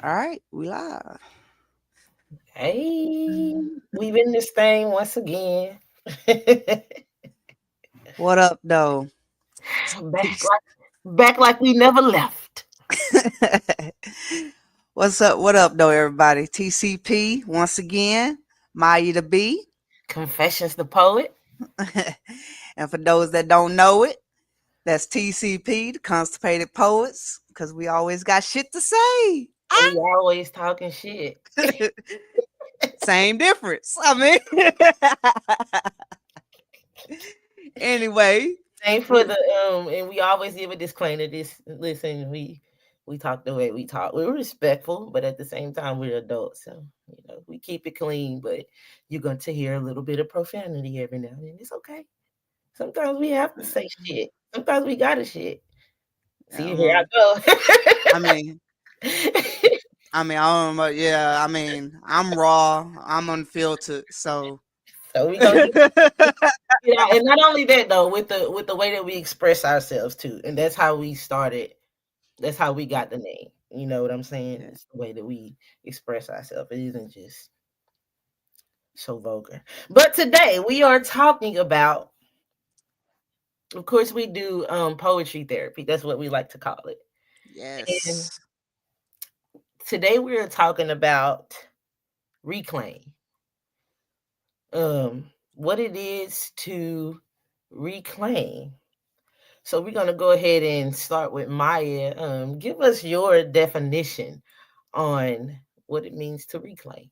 All right, we live. Hey, we've in this thing once again. back What up, though? back like we never left. What's up? What up, though, everybody? TCP once again. Maya the B. Confessions the poet. And for those that don't know it, that's TCP, the Constipated Poets, because we always got shit to say. We always talking shit. Same difference. I mean, anyway, Same for we, the and we always give a disclaimer. This listen, we talk the way we talk. We're respectful, but at the same time we're adults. So, we keep it clean, but you're going to hear a little bit of profanity every now and then. It's okay. Sometimes we have to say shit. Sometimes we gotta shit. See, here I um, go. I mean, I don't know. Yeah, I'm raw. I'm unfiltered. So, So we gonna and not only that though, with the way that we express ourselves too, and that's how we started. That's how we got the name. You know what I'm saying? yeah. It's the way that we express ourselves. It isn't just so vulgar. But today we are talking about, of course, we do poetry therapy. That's what we like to call it. And Yes. today we are talking about reclaim. What it is to reclaim. So we're gonna go ahead and start with Maya. Give us your definition on what it means to reclaim.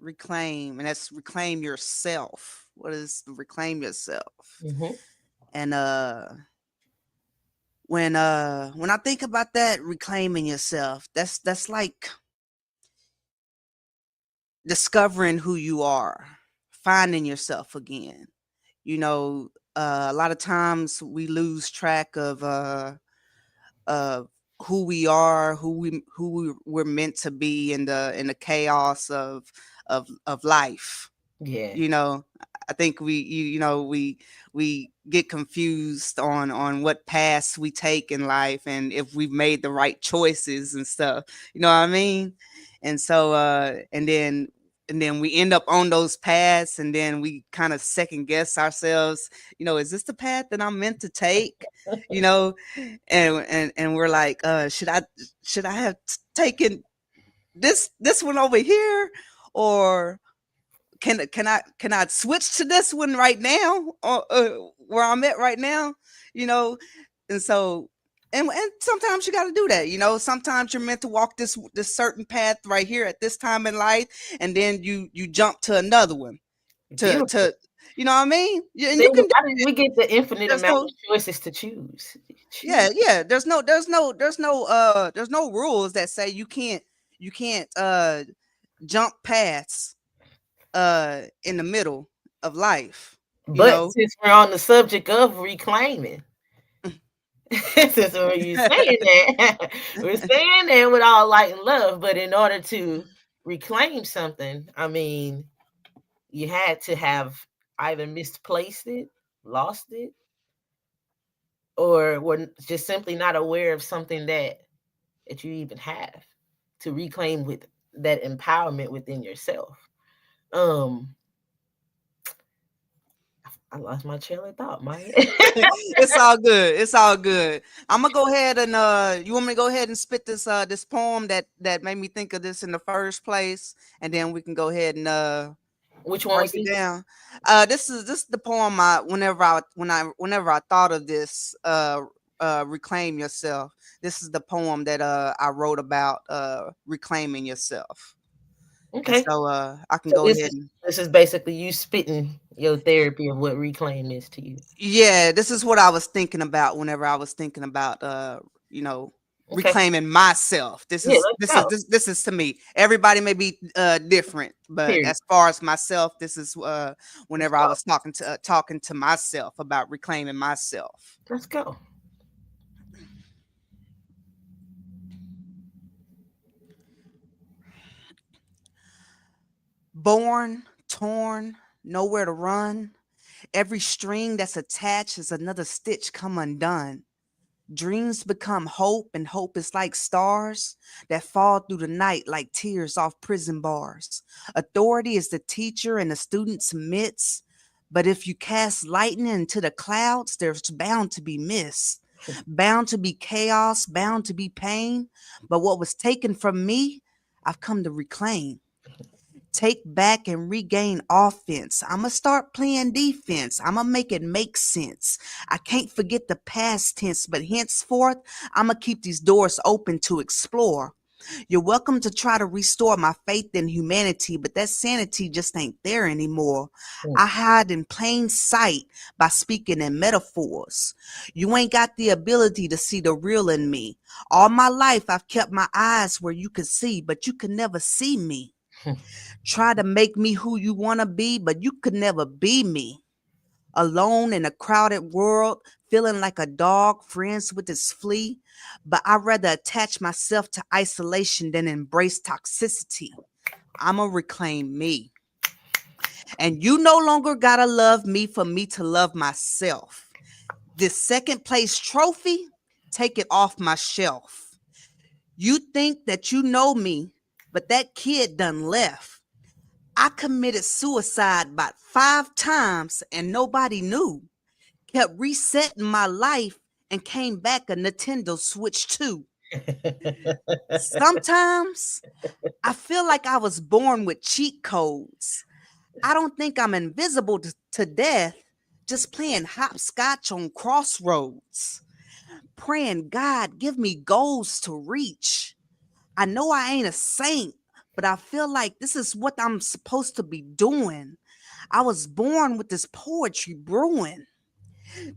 Reclaim, and that's reclaim yourself. What is reclaim yourself? Hmm. And when I think about that, reclaiming yourself, that's like discovering who you are, finding yourself again. You know, a lot of times we lose track of who we are, we're meant to be in the chaos of life. Yeah, You know, I think we get confused on what paths we take in life and if we've made the right choices and stuff. You know what I mean? And so and then we end up on those paths and then we kind of second guess ourselves. Is this the path that I'm meant to take? you know and we're like, should I have taken this one over here, or can I switch to this one right now, or where I'm at right now? You know, and so and sometimes you got to do that. Sometimes you're meant to walk this certain path right here at this time in life, and then you jump to another one beautiful. to you know what I mean. And Then you can do. how did we get the infinite There's amount no. of choices to choose? Yeah, Choose. yeah. There's no rules that say you can't jump paths in the middle of life, you But know. since we're on the subject of reclaiming, since we're saying that, we're saying that with all light and love. But in order to reclaim something, I mean, you had to have either misplaced it, lost it, or were just simply not aware of something that you even have to reclaim with that empowerment within yourself. Um, I lost my trail of thought, Maya. It's all good. It's all good. I'm gonna go ahead and you want me to go ahead and spit this poem that made me think of this in the first place, and then we can go ahead and Which one break was it this? down. This is the poem whenever I thought of this reclaim yourself. This is the poem that I wrote about reclaiming yourself. And Okay, so I can so go this ahead is and this is basically you spitting your therapy of what reclaim is to you. yeah, this is what I was thinking about whenever I was thinking about you know Okay, reclaiming myself. This yeah, is let's this is go. this, this is to me. Everybody may be different, but Period. as far as myself, this is Let's whenever I go. was talking to myself about reclaiming myself. Let's go. Born, torn, nowhere to run. Every string that's attached is another stitch come undone. Dreams become hope, and hope is like stars that fall through the night like tears off prison bars. Authority is the teacher and the student submits. But if you cast lightning into the clouds, there's bound to be mist, bound to be chaos, bound to be pain. But what was taken from me, I've come to reclaim, take back and regain offense. I'ma start playing defense. I'ma make it make sense. I can't forget the past tense, but henceforth, I'ma keep these doors open to explore. You're welcome to try to restore my faith in humanity, but that sanity just ain't there anymore. I hide in plain sight by speaking in metaphors. You ain't got the ability to see the real in me. All my life, I've kept my eyes where you could see, but you could never see me. Try to make me who you want to be, but you could never be me. Alone in a crowded world, feeling like a dog, friends with its flea. But I'd rather attach myself to isolation than embrace toxicity. I'ma reclaim me. And you no longer gotta love me for me to love myself. This second place trophy, take it off my shelf. You think that you know me, but that kid done left. I committed suicide about 5 times and nobody knew. Kept resetting my life and came back a Nintendo Switch 2. Sometimes I feel like I was born with cheat codes. I don't think I'm invisible to death, just playing hopscotch on crossroads. Praying God give me goals to reach. I know I ain't a saint, but I feel like this is what I'm supposed to be doing. I was born with this poetry brewing.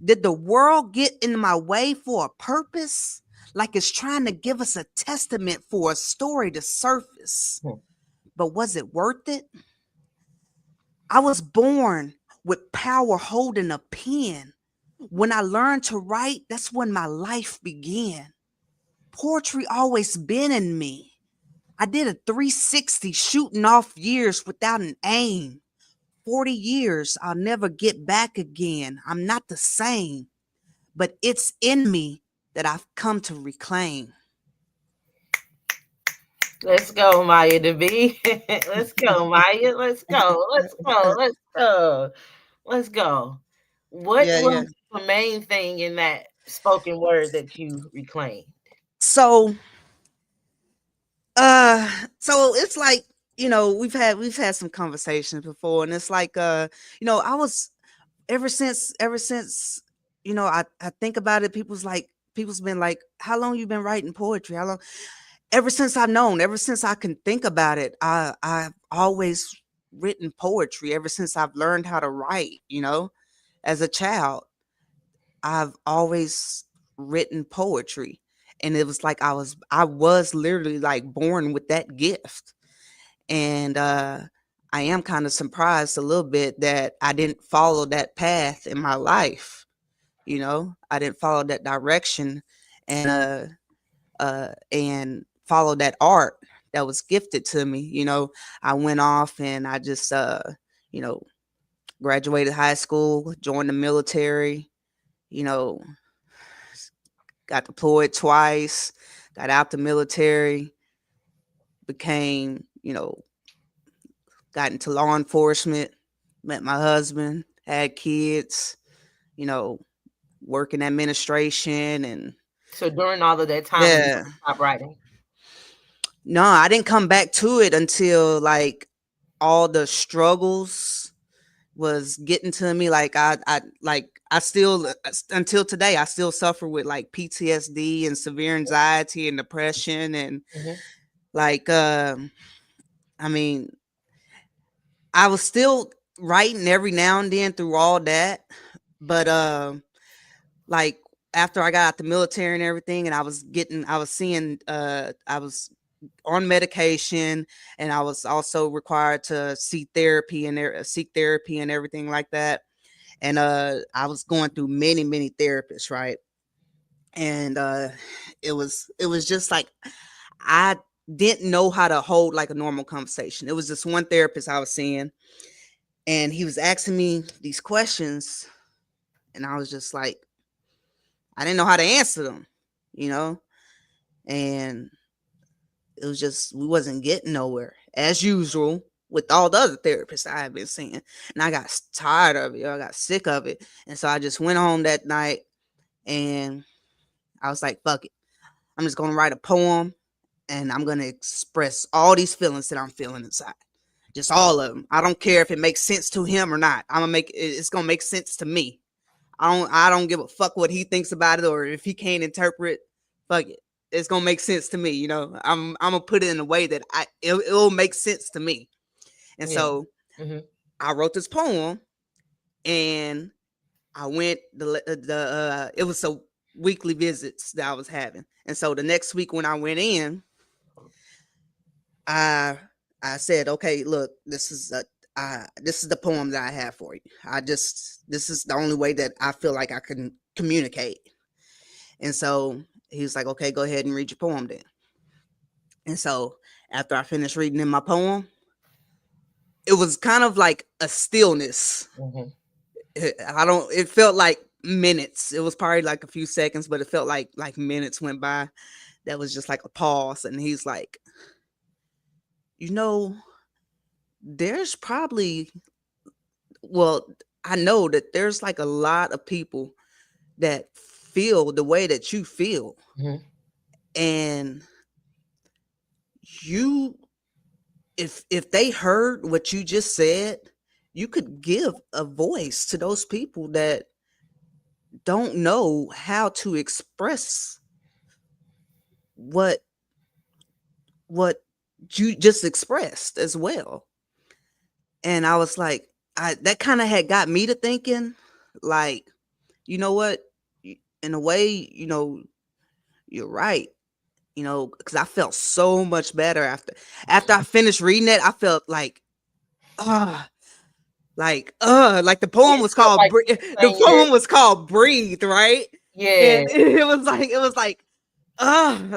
Did the world get in my way for a purpose? Like it's trying to give us a testament for a story to surface. But was it worth it? I was born with power holding a pen. When I learned to write, that's when my life began. Poetry always been in me. I did a 360 shooting off years without an aim. 40 years, I'll never get back again. I'm not the same, but it's in me that I've come to reclaim. Let's go, Maya DB. Let's go, Maya. Let's go. Let's go. Let's go. Let's go. What Yeah, yeah. was the main thing in that spoken word that you reclaimed? So, uh, so it's like, we've had some conversations before, and it's like, I was ever since, I think about it, people's been like, how long you been writing poetry? How long? Ever since I've known, ever since I can think about it, I've always written poetry ever since I've learned how to write, as a child. I've always written poetry. And it was like I was literally like born with that gift. And I am kind of surprised a little bit that I didn't follow that path in my life. I didn't follow that direction and follow that art that was gifted to me. I went off and I just you know, graduated high school, joined the military, you know, got deployed twice, got out the military, became, got into law enforcement, met my husband, had kids, you know, work in administration and So during all of that time, you yeah. stopped writing. No, I didn't come back to it until like all the struggles was getting to me. Like I still until today I still suffer with like PTSD and severe anxiety and depression and Mhm. like I mean I was still writing every now and then through all that, but like after I got out the military and everything and I was seeing I was on medication and I was also required to seek therapy and everything like that. And I was going through many therapists, right? And it was just like I didn't know how to hold like a normal conversation. It was just one therapist I was seeing and he was asking me these questions and I was just like I didn't know how to answer them, you know, and it was just we wasn't getting nowhere as usual with all the other therapists I had been seeing, and I got tired of it. I got sick of it, and so I just went home that night and I was like, "Fuck it, I'm just gonna write a poem and I'm gonna express all these feelings that I'm feeling inside." Just all of them. I don't care if it makes sense to him or not. I'm gonna make it, it's gonna make sense to me. I don't give a fuck what he thinks about it or if he can't interpret. Fuck it. It's gonna make sense to me, you know. I'm gonna put it in a way that it'll make sense to me. And Yeah. so Hmm. I wrote this poem and I went the it was a weekly visits that I was having. And so the next week when I went in, I I said, okay, look, this is the poem that I have for you. This is the only way that I feel like I can communicate. And so he was like, okay, go ahead and read your poem then. And so after I finished reading in my poem, it was kind of like a stillness. Hmm. It felt like minutes. It was probably like a few seconds, but it felt like minutes went by. That was just like a pause. And he's like, you know, there's probably, well, I know that there's like a lot of people that feel the way that you feel. Hmm. And you, if they heard what you just said, you could give a voice to those people that don't know how to express what what you just expressed as well. And I was like, I that kind of had got me to thinking, like, you know what? In a way, you're right. Because I felt so much better after I finished reading it. I felt ah, like the poem It was felt called like Bre- the saying your poem was called Breathe, right? yeah. And it was like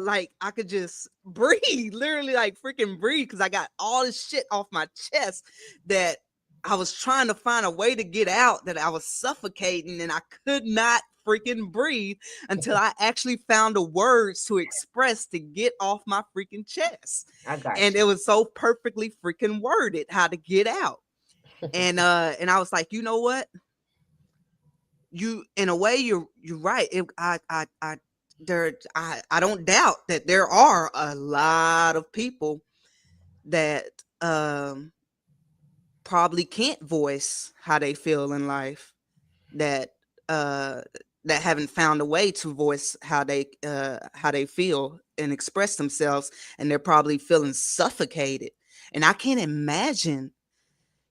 like I could just breathe, literally like freaking breathe, because I got all this shit off my chest that I was trying to find a way to get out, that I was suffocating and I could not freaking breathe until I actually found the words to express to get off my freaking chest. I got And it was so perfectly freaking worded how to get out. you. And I was like, you know what? You in a way you're right. I don't doubt that there are a lot of people that um probably can't voice how they feel in life, that uh that haven't found a way to voice how they feel and express themselves, and they're probably feeling suffocated. And I can't imagine,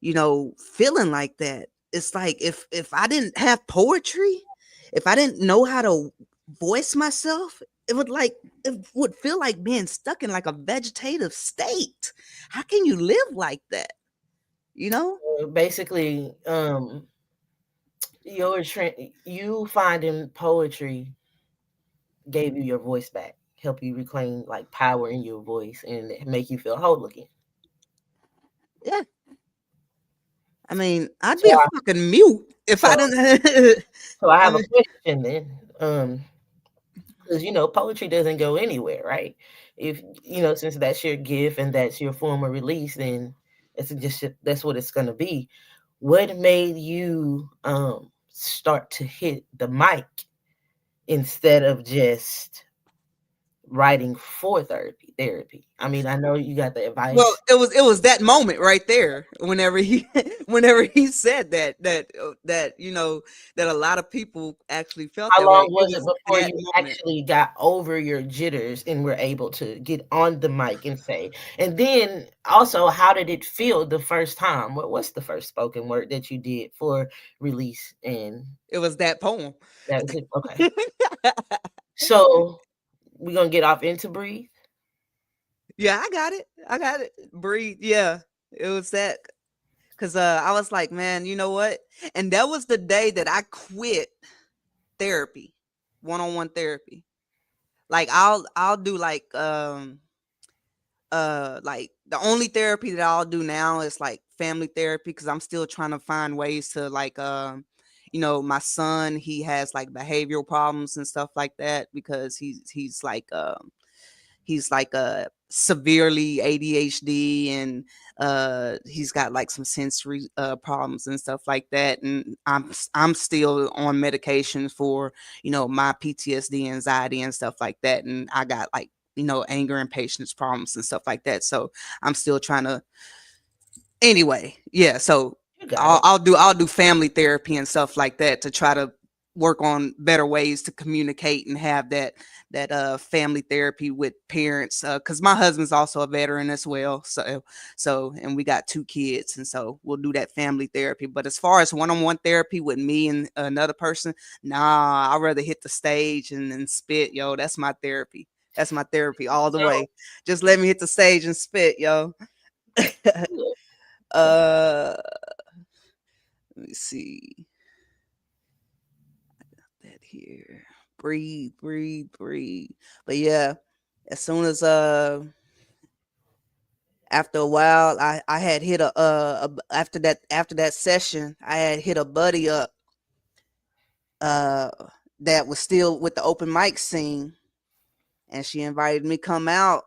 feeling like that. It's like if I didn't have poetry, if I didn't know how to voice myself, it would feel like being stuck in like a vegetative state. How can you live like that? You know? Basically, you finding poetry gave you your voice back, help you reclaim like power in your voice, and make you feel whole again. Yeah. I mean, I'd So, be a fucking mute if so, I didn't. so I I have a mean, question then. Because poetry doesn't go anywhere, right? If since that's your gift and that's your form of release, then that's what it's gonna be. What made you start to hit the mic instead of just writing for therapy? I mean, I know you got the well, advice. it was that moment right there. Whenever he whenever he said that a lot of people actually felt How that long way. It was it was before that you moment. actually got over your jitters and were able to get on the mic and say? And then also, how did it feel the first time? What's the first spoken word that you did for release? And It was that poem. that was it. Okay. So we're gonna get off into breathe. Yeah, I got it. I got it. Breathe. Yeah, it was that. Cause I was like, man, you know what? And that was the day that I quit therapy, one-on-one therapy. Like I'll do like the only therapy that I'll do now is like family therapy, because I'm still trying to find ways to like my son, he has like behavioral problems and stuff like that because he's like a severely ADHD, and he's got like some sensory problems and stuff like that, and I'm still on medication for my PTSD, anxiety and stuff like that, and I got like anger and patience problems and stuff like that, so I'm still trying to. Anyway, yeah, so You got I'll, it. I'll do family therapy and stuff like that to try to work on better ways to communicate and have that family therapy with parents, because my husband's also a veteran as well, so and we got 2 kids, and so we'll do that family therapy. But as far as one-on-one therapy with me and another person, nah, I'd rather hit the stage and spit, yo. That's my therapy all the So way. Just let me hit the stage and spit, yo. uh Let me see that here. Breathe, breathe, breathe. But yeah, as soon as after a while, I had hit after that session, I had hit a buddy up uh that was still with the open mic scene, and she invited me come out,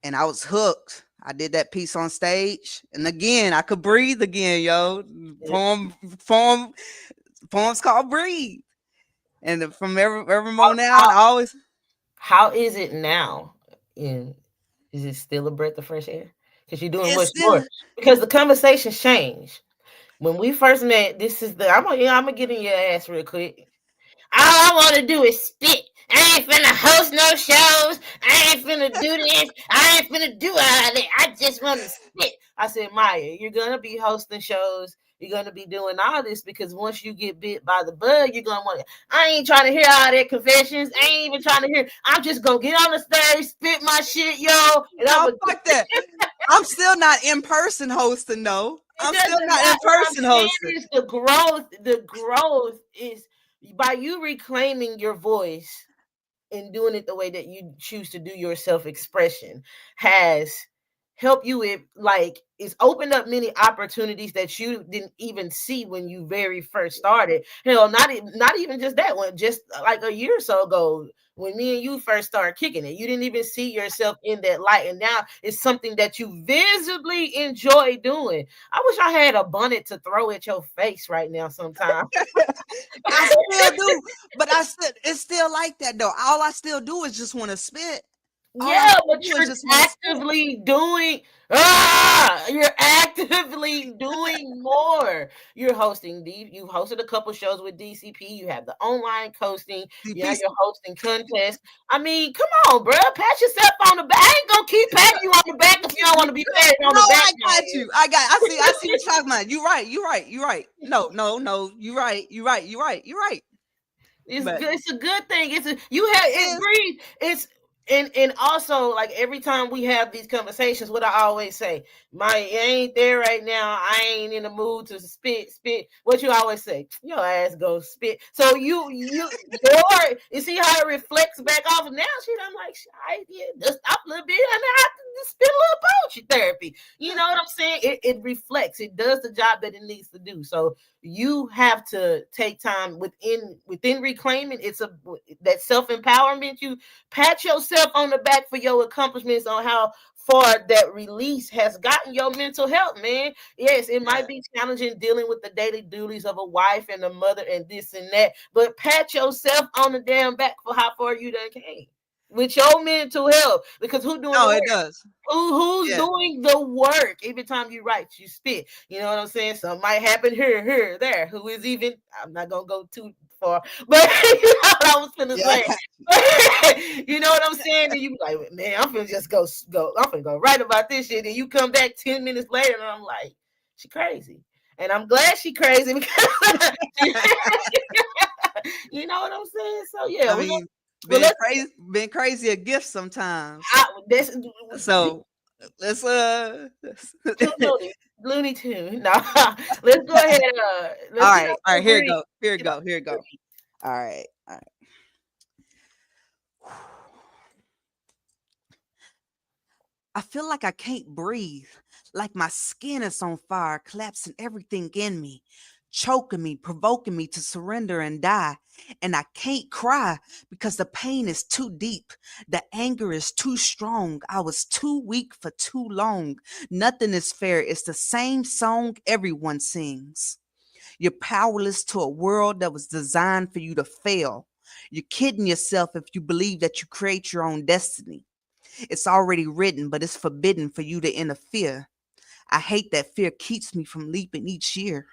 and I was hooked. I did that piece on stage, and again I could breathe again, yo. Poem poems called Breathe. And from every how, moment on, how I always. how is it now? In Is it still a breath of fresh air? Because you're doing It's much still. more. Because the conversation's changed. When we first met, this is the I'm gonna get in your ass real quick. All I want to do is spit. I ain't finna host no shows. I ain't finna do this. I ain't finna do all that. I just want to spit. I said, Maya, you're gonna be hosting shows. You're gonna be doing all this because once you get bit by the bug, you're gonna want. I ain't trying to hear all that confessions. I ain't even trying to hear. I'm just gonna get on the stage, spit my shit, yo, and I'm No, gonna. fuck that. I'm still not in person hosting, though. It I'm doesn't still not in matter. What I'm person hosting. saying is the growth. The growth is by you reclaiming your voice and doing it the way that you choose to do your self expression has helped you with like it's opened up many opportunities that you didn't even see when you very first started. Hell, not even just that one, just like a year or so ago when me and you first started kicking it, you didn't even see yourself in that light, and now it's something that you visibly enjoy doing. I wish I had a bonnet to throw at your face right now sometime. I still do, but it's still like that though. All I still do is just want to spit. All I Yeah, still but do is you're just want to spit. actively doing you're actively doing more. You're hosting you hosted a couple shows with DCP, you have the online coasting, See, yeah, peace. you're hosting contests. I mean, come on, bro. Pat yourself on the back. I ain't gonna keep patting you on the back if you don't want to be patted on No, the back, I got man. you. I see what you're talking about. You right. You right. You right. No, no, no. You right. You right. You right. You right. It's But good. It's a good thing. It's a you have it it is. breathes. It's and also like every time we have these conversations, what I always say, my ain't there right now. I ain't in the mood to spit. What you always say, your ass go spit. So you see how it reflects back off. Now shit, I'm like, I yeah, just stop a little bit, and I have to just spit a little poetry therapy. You know what I'm saying? It reflects. It does the job that it needs to do. So you have to take time within reclaiming it's a that self-empowerment. You pat yourself on the back for your accomplishments on how far that release has gotten your mental health, man. Yes, it Yeah. might be challenging dealing with the daily duties of a wife and a mother and this and that, but pat yourself on the damn back for how far you done came with your mental health, because who doing the No, work? it does. Who's Yeah. doing the work? Every time you write, you spit. You know what I'm saying? Something might happen here, there. Who is even? I'm not gonna go too far, but you know what I was gonna Yeah. say. You know what I'm saying? And you be like, man, I'm finna just go. I'm finna go write about this shit. And you come back 10 minutes later, and I'm like, she crazy. And I'm glad she crazy because you know what I'm saying. So yeah, I we're gonna. mean, Well, being crazy, being crazy a gift sometimes. this So let's too Looney Tune. No, let's go ahead. Let's get all off right, the here it breathe. go. Here it Get off go. Here it the go. breathe. All right. All right. I feel like I can't breathe, like my skin is on fire, collapsing everything in me. choking me, provoking me to surrender and die. And I can't cry because the pain is too deep. The anger is too strong. I was too weak for too long. Nothing is fair. It's the same song everyone sings. You're powerless to a world that was designed for you to fail. You're kidding yourself if you believe that you create your own destiny. It's already written, but it's forbidden for you to interfere. I hate that fear keeps me from leaping each year.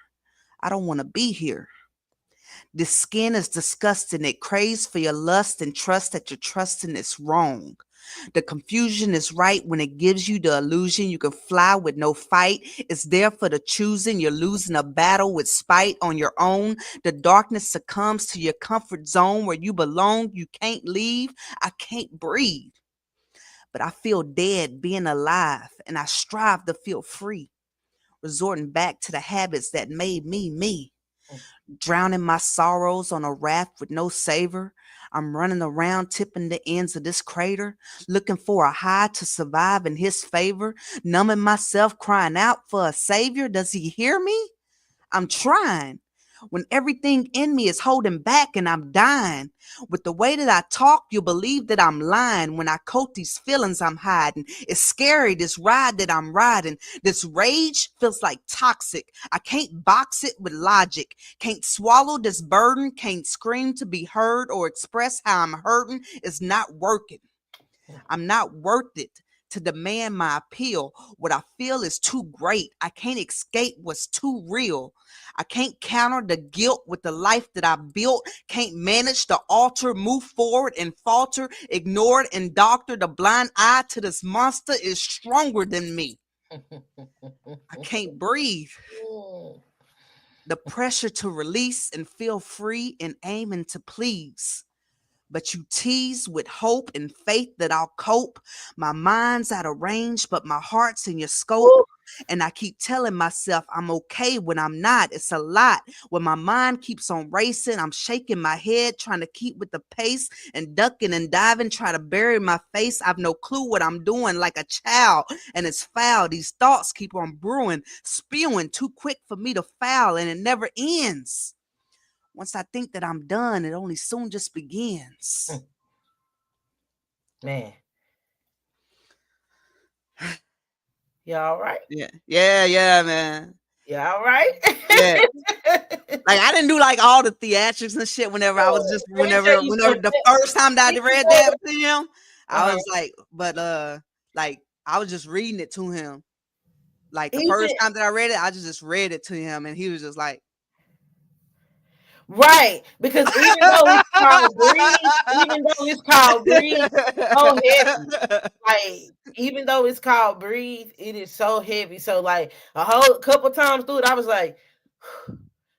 I don't want to be here. This skin is disgusting. It craves for your lust and trust that you're trusting is wrong. The confusion is right when it gives you the illusion you can fly with no fight. It's there for the choosing. You're losing a battle with spite on your own. The darkness succumbs to your comfort zone where you belong. You can't leave. I can't breathe. But I feel dead being alive, and I strive to feel free, resorting back to the habits that made me me. Drowning my sorrows on a raft with no savor. I'm running around tipping the ends of this crater, looking for a high to survive in his favor, numbing myself, crying out for a savior. Does he hear me? I'm trying. When everything in me is holding back and I'm dying. With the way that I talk, you'll believe that I'm lying when I coat these feelings I'm hiding. It's scary, this ride that I'm riding. This rage feels like toxic. I can't box it with logic. Can't swallow this burden. Can't scream to be heard or express how I'm hurting. It's not working. I'm not worth it to demand my appeal. What I feel is too great. I can't escape what's too real. I can't counter the guilt with the life that I built. Can't manage the alter, move forward and falter. Ignored and doctor. The blind eye to this monster is stronger than me. I can't breathe. The pressure to release and feel free and aiming to please. But you tease with hope and faith that I'll cope. My mind's out of range, but my heart's in your scope. And I keep telling myself I'm okay when I'm not. It's a lot. When my mind keeps on racing, I'm shaking my head, trying to keep with the pace and ducking and diving, trying to bury my face. I've no clue what I'm doing like a child, and it's foul. These thoughts keep on brewing, spewing too quick for me to foul, and it never ends. Once I think that I'm done, it only soon just begins. Man, you all right? Yeah, yeah, yeah, man. You all right? Yeah, like I didn't do like all the theatrics and shit. Whenever I was just, Let me tell you whenever the something. first time that I Even read though, that to him, I uh-huh. was like, but like I was just reading it to him. Like the Even first time that I read it, I just read it to him, and he was just like, right, because even though it's called breathe, even though it's called breathe, so heavy. Like even though it's called breathe, it is so heavy. So like a whole couple times through it, I was like,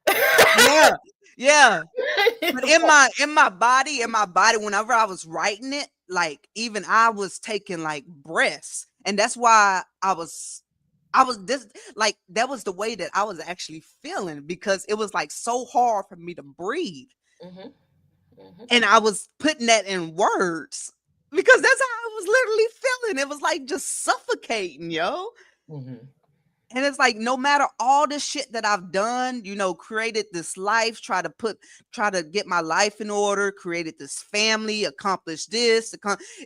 yeah, yeah. But in my body, whenever I was writing it, like even I was taking like breaths, and that's why I was this, like that was the way that I was actually feeling, because it was like so hard for me to breathe, Mhm, mhm, and I was putting that in words because that's how I was literally feeling. It was like just suffocating, yo. mhm, And it's like no matter all this shit that I've done, created this life, try to get my life in order, created this family, accomplished this.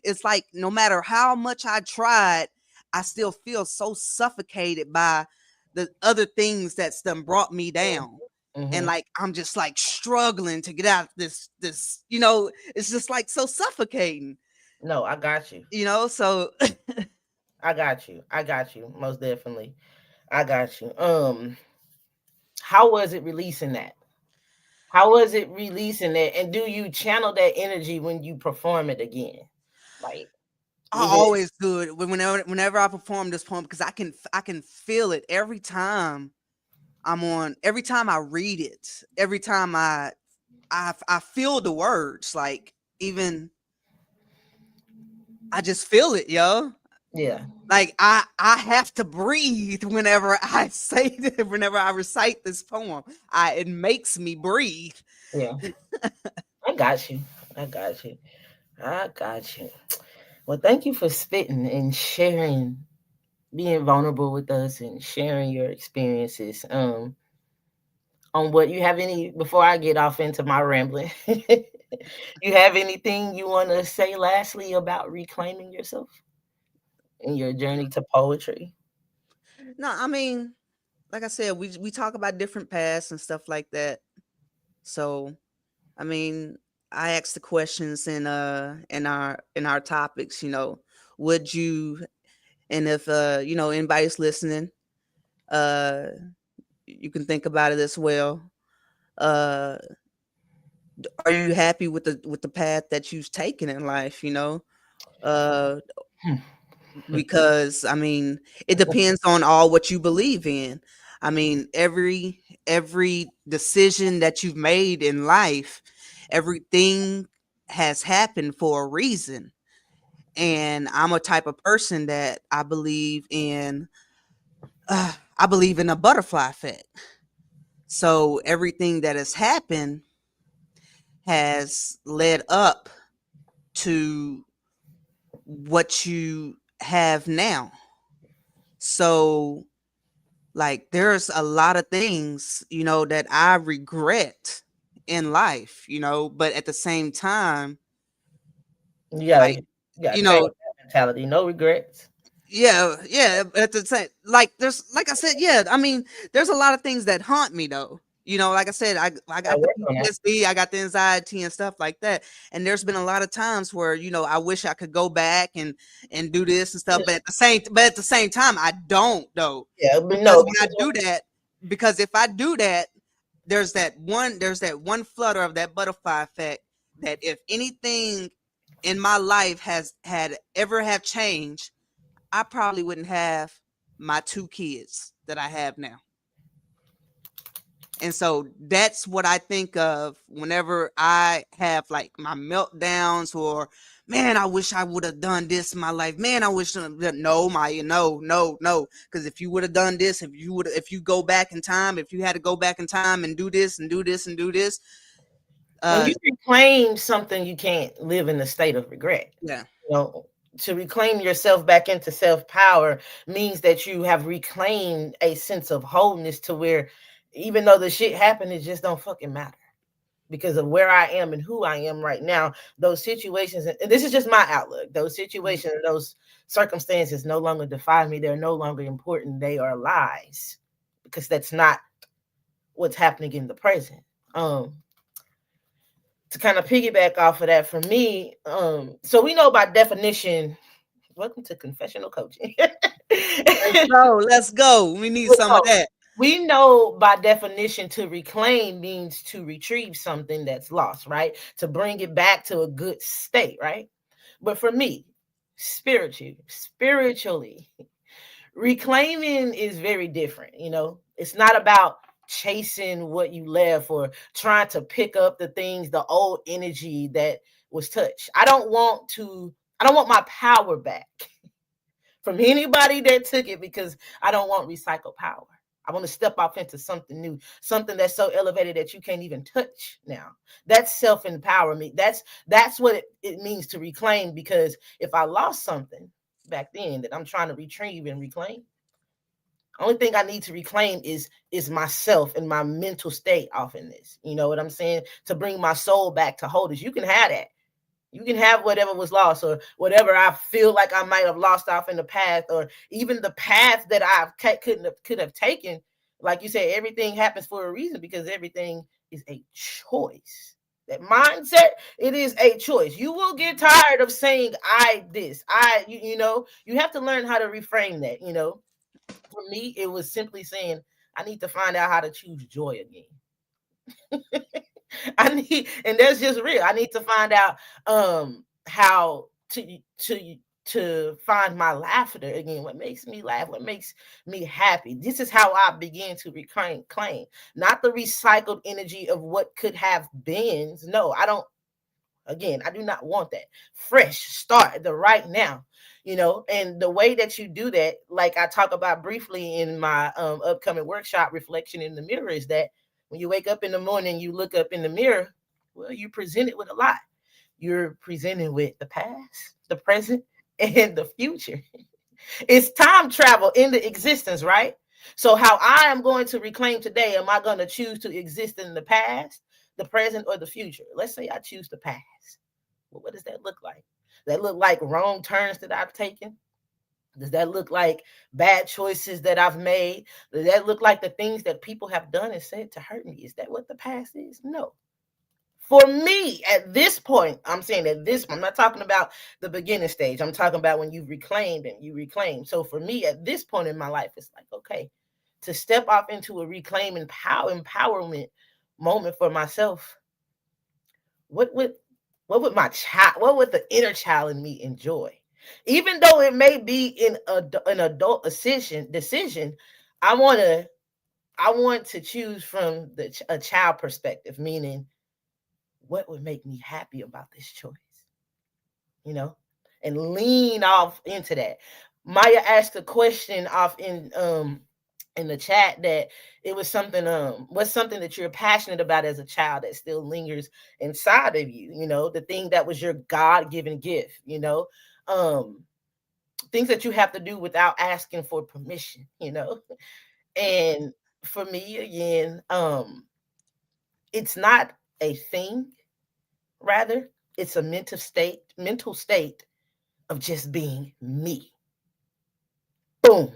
It's like no matter how much I tried, I still feel so suffocated by the other things that's done brought me down. And mhm. like I'm just like struggling to get out of this, it's just like so suffocating, No, I got you. so I got you. I got you. Most definitely. I got you. How was it releasing that? How was it releasing that? And do you channel that energy when you perform it again? Like, I is it? always do it whenever I perform this poem, because I can feel it every time every time I read it, every time I feel the words, like even I just feel it, yo. Yeah, Like I have to breathe whenever I say it, whenever I recite this poem. It makes me breathe. yeah. I got you. I got you. I got you. Well, thank you for spitting and sharing, being vulnerable with us and sharing your experiences. on what you have any before I get off into my rambling. You have anything you want to say lastly about reclaiming yourself in your journey to poetry? No, I mean, like I said, we talk about different paths and stuff like that. So, I mean, I asked the questions in our topics, would you, and if anybody's listening, uh you can think about it as well. Uh are you happy with the path that you've taken in life, Uh because I mean, it depends on all what you believe in. I mean, every decision that you've made in life, everything has happened for a reason. And I'm a type of person that I believe in a butterfly effect. So everything that has happened has led up to what you have now. So, like, there's a lot of things, that I regret in life, but at the same time, Yeah, like, you got you to change know, that mentality. No regrets. yeah, yeah, but at the same, like, there's, like I said, yeah, I mean, there's a lot of things that haunt me though. Like I said, I I got the work on that. PTSD, I got the anxiety and stuff like that. And there's been a lot of times where, I wish I could go back and do this and stuff, but at the same time, I don't though. Yeah, but no, Because when I because do that, because if I do that, there's that one flutter of that butterfly effect, that if anything in my life has had ever have changed, I probably wouldn't have my two kids that I have now. And so that's what I think of whenever I have like my meltdowns, or man, I wish I would have done this in my life. Man, I wish no, Maya, no, no, no. Because if you would have done this, if you go back in time, if you had to go back in time and do this and do this and do this, when uh, you reclaim something, you can't live in a state of regret. yeah, You know, to reclaim yourself back into self power means that you have reclaimed a sense of wholeness to where even though the shit happened, it just don't fucking matter because of where I am and who I am right now. Those situations, and this is just my outlook, those situations and those circumstances no longer define me. They're no longer important. They are lies because that's not what's happening in the present. Um, to kind of piggyback off of that for me, so we know by definition, welcome to confessional coaching. let's go, let's go. We need some of No, that. we know by definition to reclaim means to retrieve something that's lost, right? To bring it back to a good state, right? But for me, spiritually, reclaiming is very different. It's not about chasing what you left or trying to pick up the things, the old energy that was touched. I don't want my power back from anybody that took it because I don't want recycled power. I want to step off into something new, something that's so elevated that you can't even touch now. That's self-empowerment. That's what it means to reclaim, because if I lost something back then that I'm trying to retrieve and reclaim, only thing I need to reclaim is myself and my mental state off in this. You know what I'm saying? To bring my soul back to wholeness. You can have that. You can have whatever was lost or whatever I feel like I might have lost off in the past, or even the path that could have taken. Like you said, everything happens for a reason because everything is a choice. That mindset, it is a choice. You will get tired of saying I this, you have to learn how to reframe that. For me, it was simply saying I need to find out how to choose joy again. And that's just real. I need to find out how to find my laughter again. What makes me laugh? What makes me happy? This is how I begin to reclaim, claim, not the recycled energy of what could have been. No, I don't. Again, I do not want that. Fresh start the right now. And the way that you do that, like I talk about briefly in my upcoming workshop, Reflection in the Mirror, is that when you wake up in the morning, you look up in the mirror, well, you're presented with a lot. You're presented with the past, the present, and the future. It's time travel into existence, right? So how I am going to reclaim today, am I going to choose to exist in the past, the present, or the future? Let's say I choose the past. Well, what does that look like? Does that look like wrong turns that I've taken? Does that look like bad choices that I've made? Does that look like the things that people have done and said to hurt me? Is that what the past is? No. For me, at this point, I'm saying at this, I'm not talking about the beginning stage. I'm talking about when you've reclaimed and you reclaim. So for me, at this point in my life, it's like, okay, to step off into a reclaim and empowerment moment for myself, what would what would the inner child in me enjoy? Even though it may be in an adult decision, I want to choose from a child perspective, meaning what would make me happy about this choice, you know, and lean off into that. Maya asked a question off in the chat that it was something what's something that you're passionate about as a child that still lingers inside of you, you know, the thing that was your God-given gift, you know, um things that you have to do without asking for permission, you know. And for me again, it's not a thing, rather it's a mental state of just being me. Boom.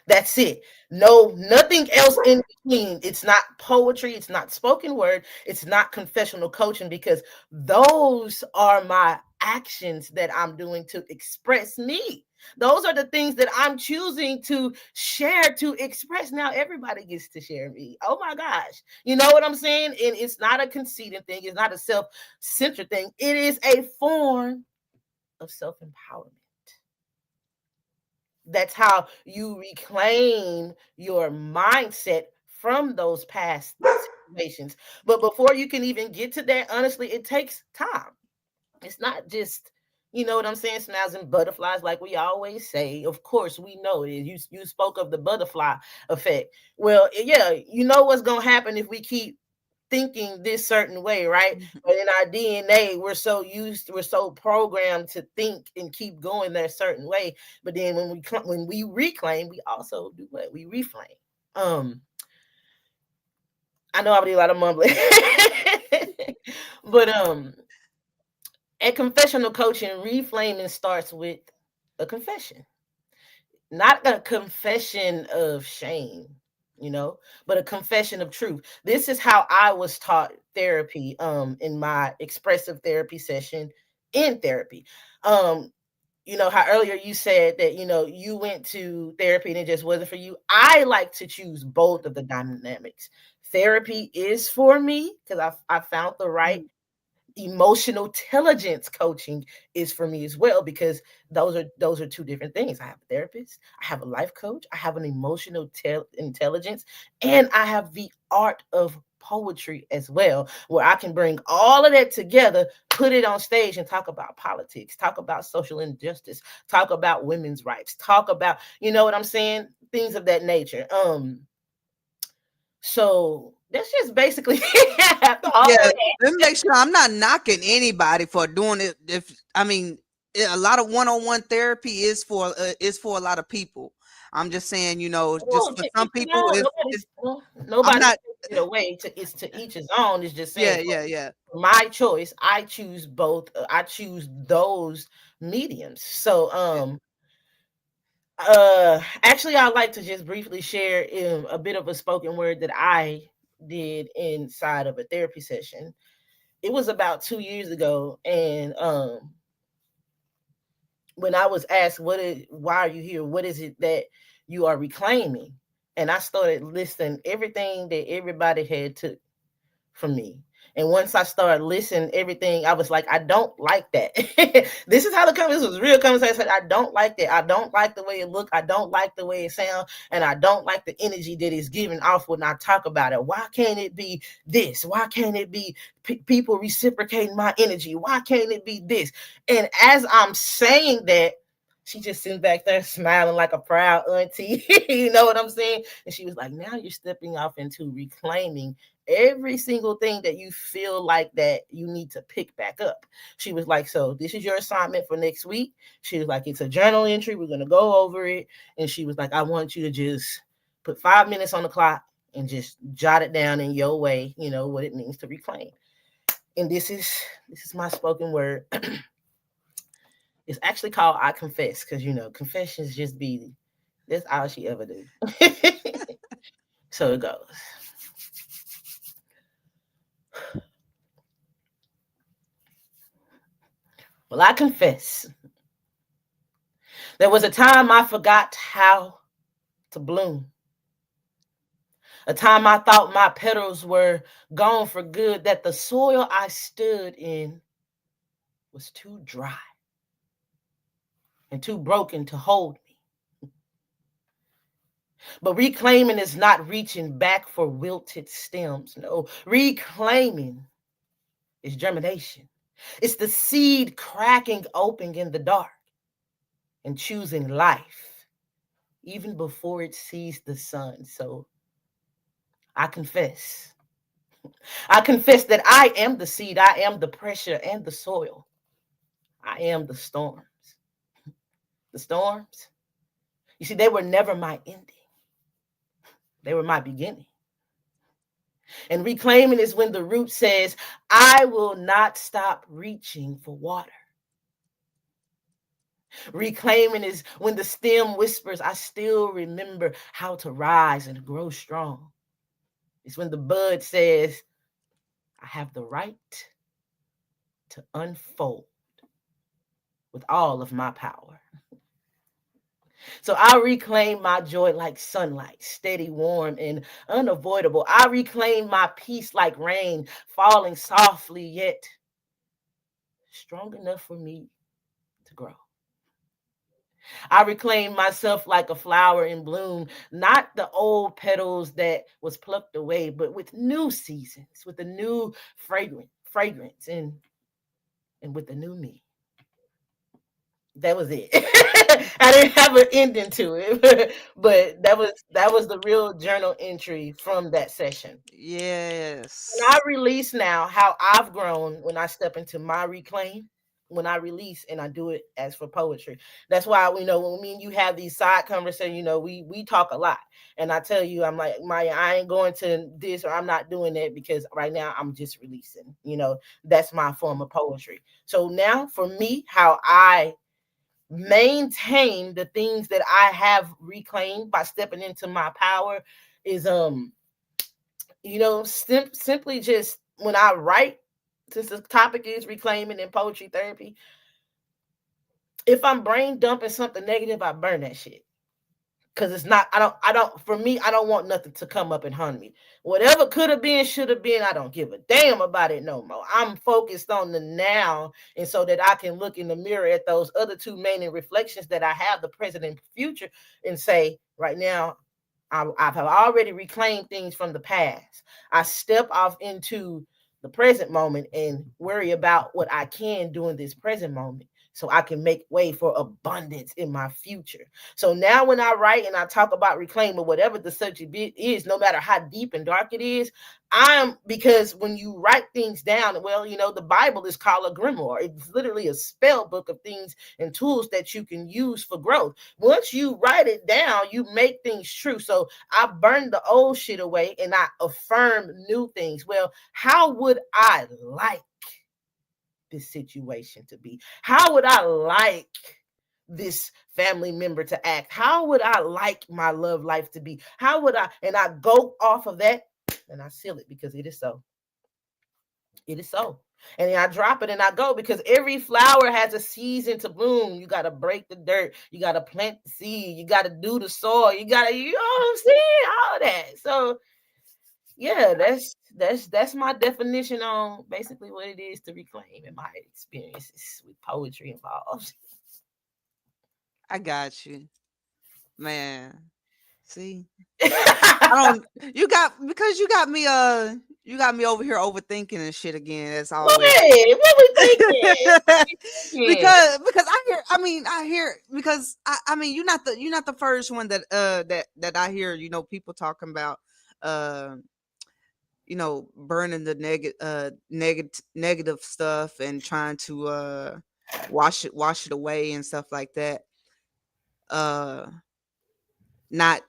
That's it. No, nothing else in between. It's not poetry. It's not spoken word. It's not confessional coaching, because those are my actions that I'm doing to express me. Those are the things that I'm choosing to share, to express. Now everybody gets to share me. Oh my gosh. You know what I'm saying? And it's not a conceited thing. It's not a self-centered thing. It is a form of self-empowerment. That's how you reclaim your mindset from those past situations. But before you can even get to that, honestly, it takes time. It's not just, you know what I'm saying, smiles and butterflies like we always say. Of course, we know it. You spoke of the butterfly effect. Well, yeah, you know what's gonna happen if we keep thinking this certain way, right? But in our DNA, we're so programmed to think and keep going that certain way. But then when we reclaim, we also do what? We reflame. Um, I know I do a lot of mumbling, but at confessional coaching, reflaming starts with a confession, not a confession of shame, you know, but a confession of truth. This is how I was taught therapy in my expressive therapy session in therapy. Um you know how earlier you said that, you know, you went to therapy and it just wasn't for you. I like to choose both of the dynamics. Therapy is for me because I found the right. Emotional intelligence coaching is for me as well, because those are two different things. I have a therapist, I have a life coach, I have an emotional intelligence, and I have the art of poetry as well, where I can bring all of that together, put it on stage and talk about politics, talk about social injustice, talk about women's rights, talk about, you know what I'm saying, things of that nature. So that's just basically after all Yeah, of let me make sure I'm not knocking anybody for doing it. If I mean, a lot of one-on-one therapy is for a lot of people. I'm just saying, you know, Well, just for to some each his people, own. it's I'm Nobody's not. taking it away. It's to each his own. It's just saying Yeah, yeah, yeah. for my choice, I choose both. I choose those mediums. So actually I'd like to just briefly share a bit of a spoken word that I did inside of a therapy session. It was about 2 years ago, and when I was asked, why are you here? What is it that you are reclaiming? And I started listing everything that everybody had took from me. And once I started listening, everything, I was like, I don't like that. This is how the conversation was, real conversation. I said, I don't like that. I don't like the way it look. I don't like the way it sound. And I don't like the energy that is giving off when I talk about it. Why can't it be this? Why can't it be people reciprocating my energy? Why can't it be this? And as I'm saying that, she just sitting back there smiling like a proud auntie. You know what I'm saying? And she was like, now you're stepping off into reclaiming every single thing that you feel like that you need to pick back up. She was like, so this is your assignment for next week. She was like, it's a journal entry. We're going to go over it. And she was like, I want you to just Put 5 minutes on the clock and just jot it down in your way, what it means to reclaim. And this is my spoken word. It's actually called I Confess, because confessions just be that's all she ever do. So it goes. Well, I confess. There was a time I forgot how to bloom. A time I thought my petals were gone for good, that the soil I stood in was too dry and too broken to hold me. But reclaiming is not reaching back for wilted stems. No, reclaiming is germination. It's the seed cracking open in the dark and choosing life even before it sees the sun. So I confess. I confess that I am the seed, I am the pressure and the soil. I am the storms. The storms, you see, they were never my ending, they were my beginning. And reclaiming is when the root says, I will not stop reaching for water. Reclaiming is when the stem whispers, I still remember how to rise and grow strong. It's when the bud says, I have the right to unfold with all of my power. So I reclaim my joy like sunlight, steady, warm, and unavoidable. I reclaim my peace like rain, falling softly, yet strong enough for me to grow. I reclaim myself like a flower in bloom, not the old petals that was plucked away, but with new seasons, with a new fragrance, and with a new me. That was it. I didn't have an ending to it, but that was the real journal entry from that session. When I Yes. release now how I've grown when I step into my reclaim, when I release and I do it as for poetry. That's why we know when me and you have these side conversations, we talk a lot. And I tell you, I'm like, Maya, I ain't going to this or I'm not doing that because right now I'm just releasing. That's my form of poetry. So now for me, how I maintain the things that I have reclaimed by stepping into my power is simply just when I write, since the topic is reclaiming and poetry therapy, if I'm brain dumping something negative, I burn that shit. Cause it's not, I don't, for me, I don't want nothing to come up and harm me. Whatever could have been, should have been, I don't give a damn about it no more. I'm focused on the now. And so that I can look in the mirror at those other two main reflections that I have, the present and future, and say, right now, I've already reclaimed things from the past. I step off into the present moment and worry about what I can do in this present moment so I can make way for abundance in my future. So now when I write and I talk about reclaim or whatever the subject is, no matter how deep and dark it is, because when you write things down, well, the Bible is called a grimoire. It's literally a spell book of things and tools that you can use for growth. Once you write it down, you make things true. So I burn the old shit away and I affirm new things. Well, how would I like this situation to be? How would I like this family member to act? How would I like my love life to be? How would I? And I go off of that and I seal it because it is so. It is so. And then I drop it and I go because every flower has a season to bloom. You got to break the dirt. You got to plant the seed. You got to do the soil. You know what I'm saying? All that. So yeah, that's my definition on basically what it is to reclaim in my experiences with poetry involved. I got you, man. See, I don't. You got because you got me. You got me over here overthinking and shit again. As always. What we thinking? What we thinking? because I hear. I mean, I hear because I mean you're not the first one that I hear. People talking about uh burning the negative stuff and trying to wash it away and stuff like that. Uh not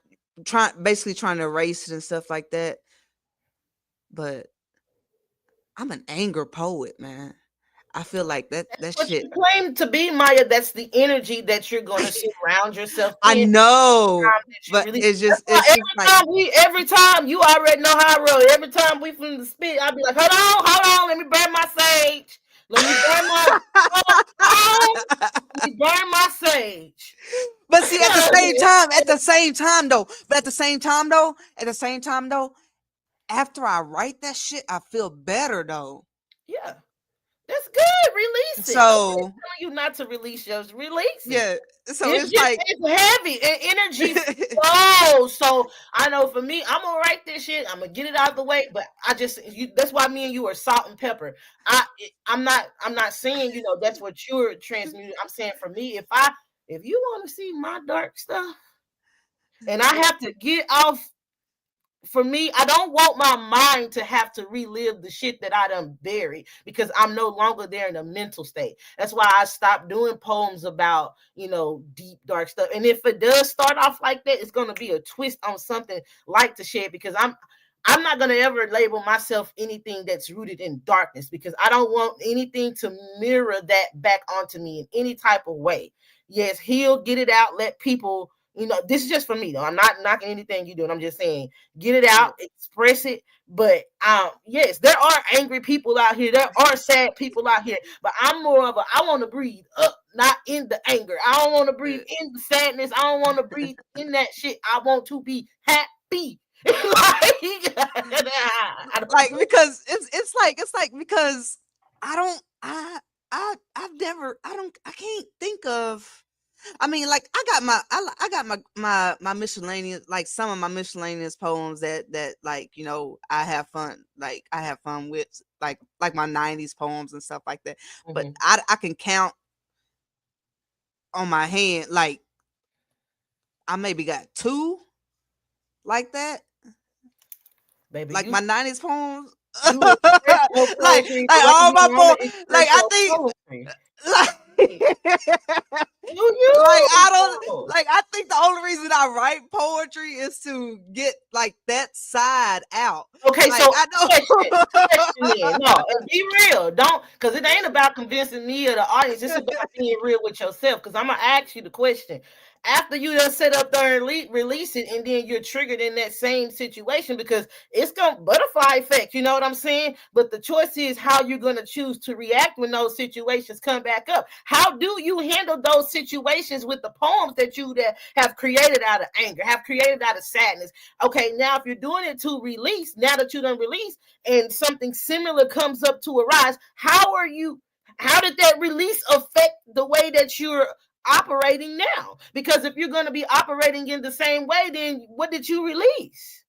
basically trying to erase it and stuff like that. But I'm an anger poet, man. I feel like that What shit. you claim to be, Maya, that's the energy that you're going to surround yourself I in know, time that you but really. it's That's just why it's just like every time you already know how I roll. Every time we from the spit, I'll be like, hold on, let me burn my sage. Let me burn my let me burn my sage. but see, at the same time though, after I write that shit, I feel better though. Yeah, that's good. Release it. Nobody's So telling you not to release yours. Release it. yeah, so It's it's just like it's heavy and energy flows. So I know for me, I'm gonna write this shit. I'm gonna get it out of the way. But that's why me and you are salt and pepper. I'm not saying that's what you're transmuting. I'm saying for me, if you want to see my dark stuff, and I have to get off. For me, I don't want my mind to have to relive the shit that I done buried because I'm no longer there in a mental state. That's why I stopped doing poems about, deep, dark stuff. And if it does start off like that, it's gonna be a twist on something like the shit because I'm not gonna ever label myself anything that's rooted in darkness because I don't want anything to mirror that back onto me in any type of way. Yes, heal, get it out, let people. This is just for me though. I'm not knocking anything you do. I'm just saying get it out, express it. But yes, there are angry people out here. There are sad people out here. But I'm more of I want to breathe up, not in the anger. I don't want to breathe in the sadness. I don't want to breathe in that shit. I want to be happy. like because it's like because I don't I've never I can't think of. I mean, like I got my miscellaneous, like some of my miscellaneous poems that like I have fun with, like my '90s poems and stuff like that. But Mhm. I can count on my hand, like I maybe got two like that, Baby, like my '90s poems. you express your like poetry the like way all you my want to poems, like express I your think poetry. like You like you I don't though. like I think the only reason I write poetry is to get like that side out. Okay, Like so I question know then. No, and be real. Don't because it ain't about convincing me or the audience. It's about being real with yourself. Because I'm gonna ask you the question. After you done sit up there and release it, and then you're triggered in that same situation because it's gonna butterfly effect. You know what I'm saying? But the choice is how you're gonna choose to react when those situations come back up. How do you handle those situations with the poems that you that have created out of anger, have created out of sadness? Okay, now if you're doing it to release, now that you done release and something similar comes up to arise, how did that release affect the way that you're operating now? Because if you're going to be operating in the same way, then what did you release?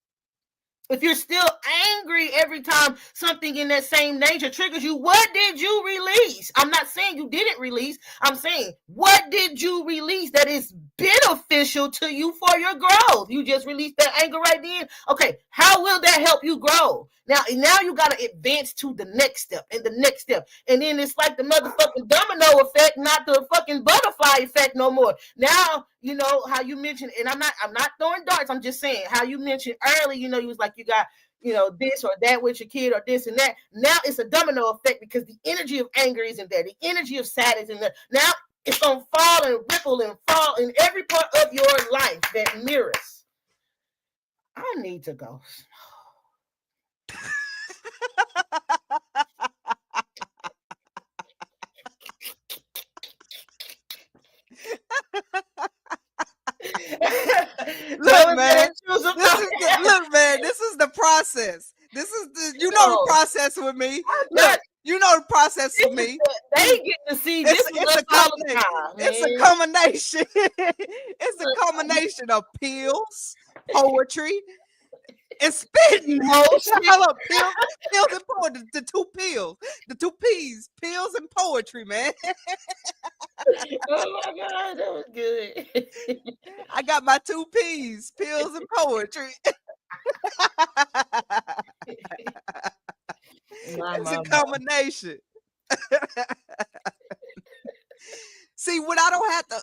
If you're still angry every time something in that same nature triggers you, what did you release? I'm not saying you didn't release. I'm saying, what did you release that is beneficial to you for your growth? You just released that anger right then. Okay, how will that help you grow? Now you got to advance to the next step and the next step. And then it's like the motherfucking domino effect, not the fucking butterfly effect no more. Now, how you mentioned, and I'm not throwing darts. I'm just saying how you mentioned early, you was like, you got, this or that with your kid or this and that. Now it's a domino effect because the energy of anger isn't there. The energy of sadness isn't there. Now it's going to fall and ripple and fall in every part of your life that mirrors. I need to go. Go look, in there man. and choose a This is the look, man. This is the process. This is the the no, process with me. I'm Look, not. you know the process This with is me. they get to see this with It's us a all the combination. time, It's a man. combination. It's a combination of pills, poetry, and spitting. Oh shit! Hold up, pills and poetry. The two pills, the two P's, pills and poetry, man. Oh my god, that was good. I got my two P's, pills and poetry. My It's a mama. combination. See, what I don't have to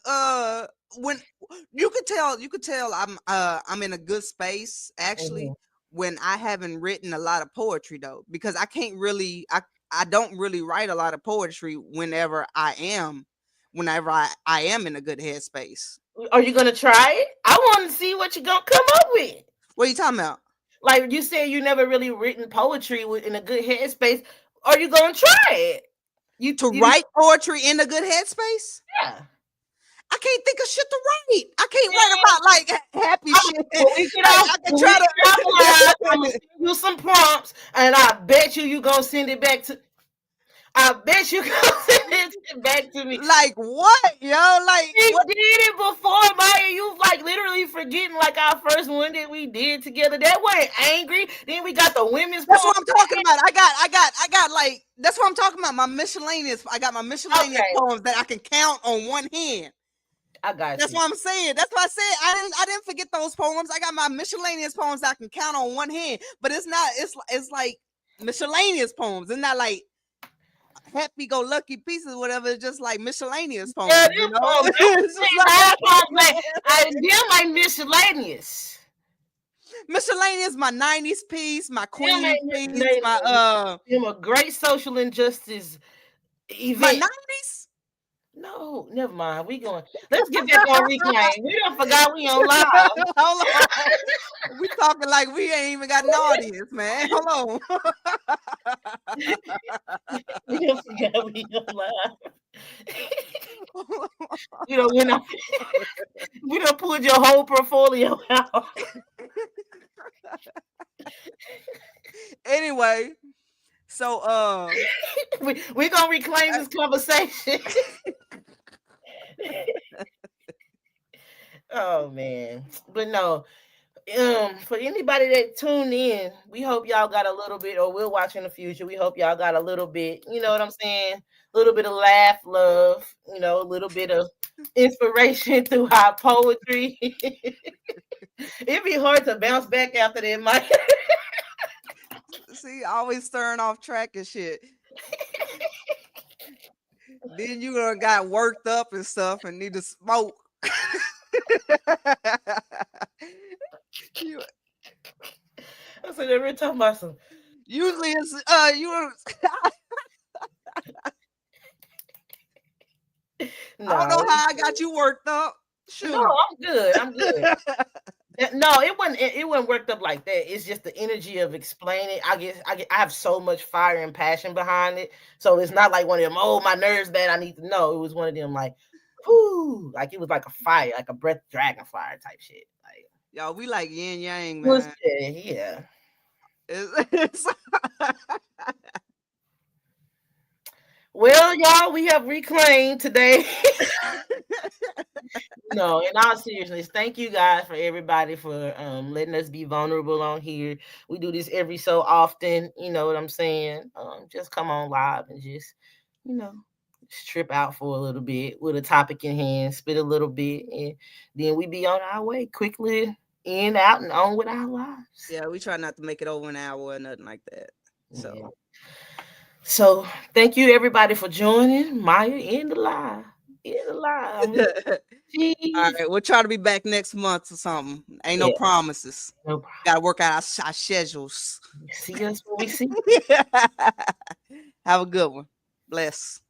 when you could tell I'm in a good space actually Mhm. when I haven't written a lot of poetry though, because I can't really I don't really write a lot of poetry whenever I am in a good headspace. Are you gonna try it? I want to see what you're gonna come up with. What are you talking about? Like you said, you never really written poetry in a good headspace. Are you gonna try it? To You write poetry in a good headspace? yeah. I can't think of shit to write. I can't write about like happy I'm, shit. when we get Like off, I can when we try get off live, I'm gonna to send you some prompts, and I bet you gonna send it back to. I bet you gonna send it back to me. like what, yo? Like We what? did it before, Maya. You like literally forgetting like our first one that we did together. That wasn't angry. Then we got the women's That's poem. what I'm talking about. I got like that's what I'm talking about. My miscellaneous. I got my miscellaneous Okay, poems that I can count on one hand. I got That's you. what I'm saying. That's why I said I didn't forget those poems. I got my miscellaneous poems that I can count on one hand. But it's not. It's like miscellaneous poems. It's not like happy go lucky pieces, whatever. It's just like miscellaneous Yeah, poems. You them know. poems. It's just My poems, like like them ain't miscellaneous. miscellaneous. My '90s piece, my Them Queen ain't piece, miscellaneous. Them a great social injustice my event. '90s. No, never mind. We going. Let's get back on reclaim. We don't forgot we on live. Hold on. We talking like we ain't even got an audience, man. Hold We don't forgot we on live. on. You know, we don't pulled your whole portfolio out. Anyway, so We gonna reclaim this conversation. Oh man, but no. For anybody that tuned in, we hope y'all got a little bit, or will watch in the future. We hope y'all got a little bit. You know what I'm saying? A little bit of laugh, love. You know, a little bit of inspiration through our poetry. It'd be hard to bounce back after that, Mike. see, always stirring off track and shit. Then you done got worked up and stuff and need to smoke. You- I said, we're talking about some. usually it's you. I don't No, know how I got you worked up. no, Shoot. I'm good. I'm good. No, it wasn't. It wasn't worked up like that. It's just the energy of explaining. I have so much fire and passion behind it. So it's not like one of them. Oh, my nerves bad. I need to know. It was one of them like, whoo, like it was like a fire, like a breath dragon fire type shit. Like, Y'all, we like yin yang, was man. yeah. It's Well, y'all, we have reclaimed today. No, in all seriousness, thank you guys for everybody for letting us be vulnerable on here. We do this every so often, you know what I'm saying? Just come on live and just, you know, just trip out for a little bit with a topic in hand, spit a little bit, and then we be on our way quickly in, out, and on with our lives. yeah, we try not to make it over an hour or nothing like that. Yeah. So So thank you everybody for joining. Maya in the live. In the live. all Jeez. right, we'll try to be back next month or something. Ain't no Yeah, promises. no Gotta work out our schedules. problem. See us when we see. Have a good one. Bless.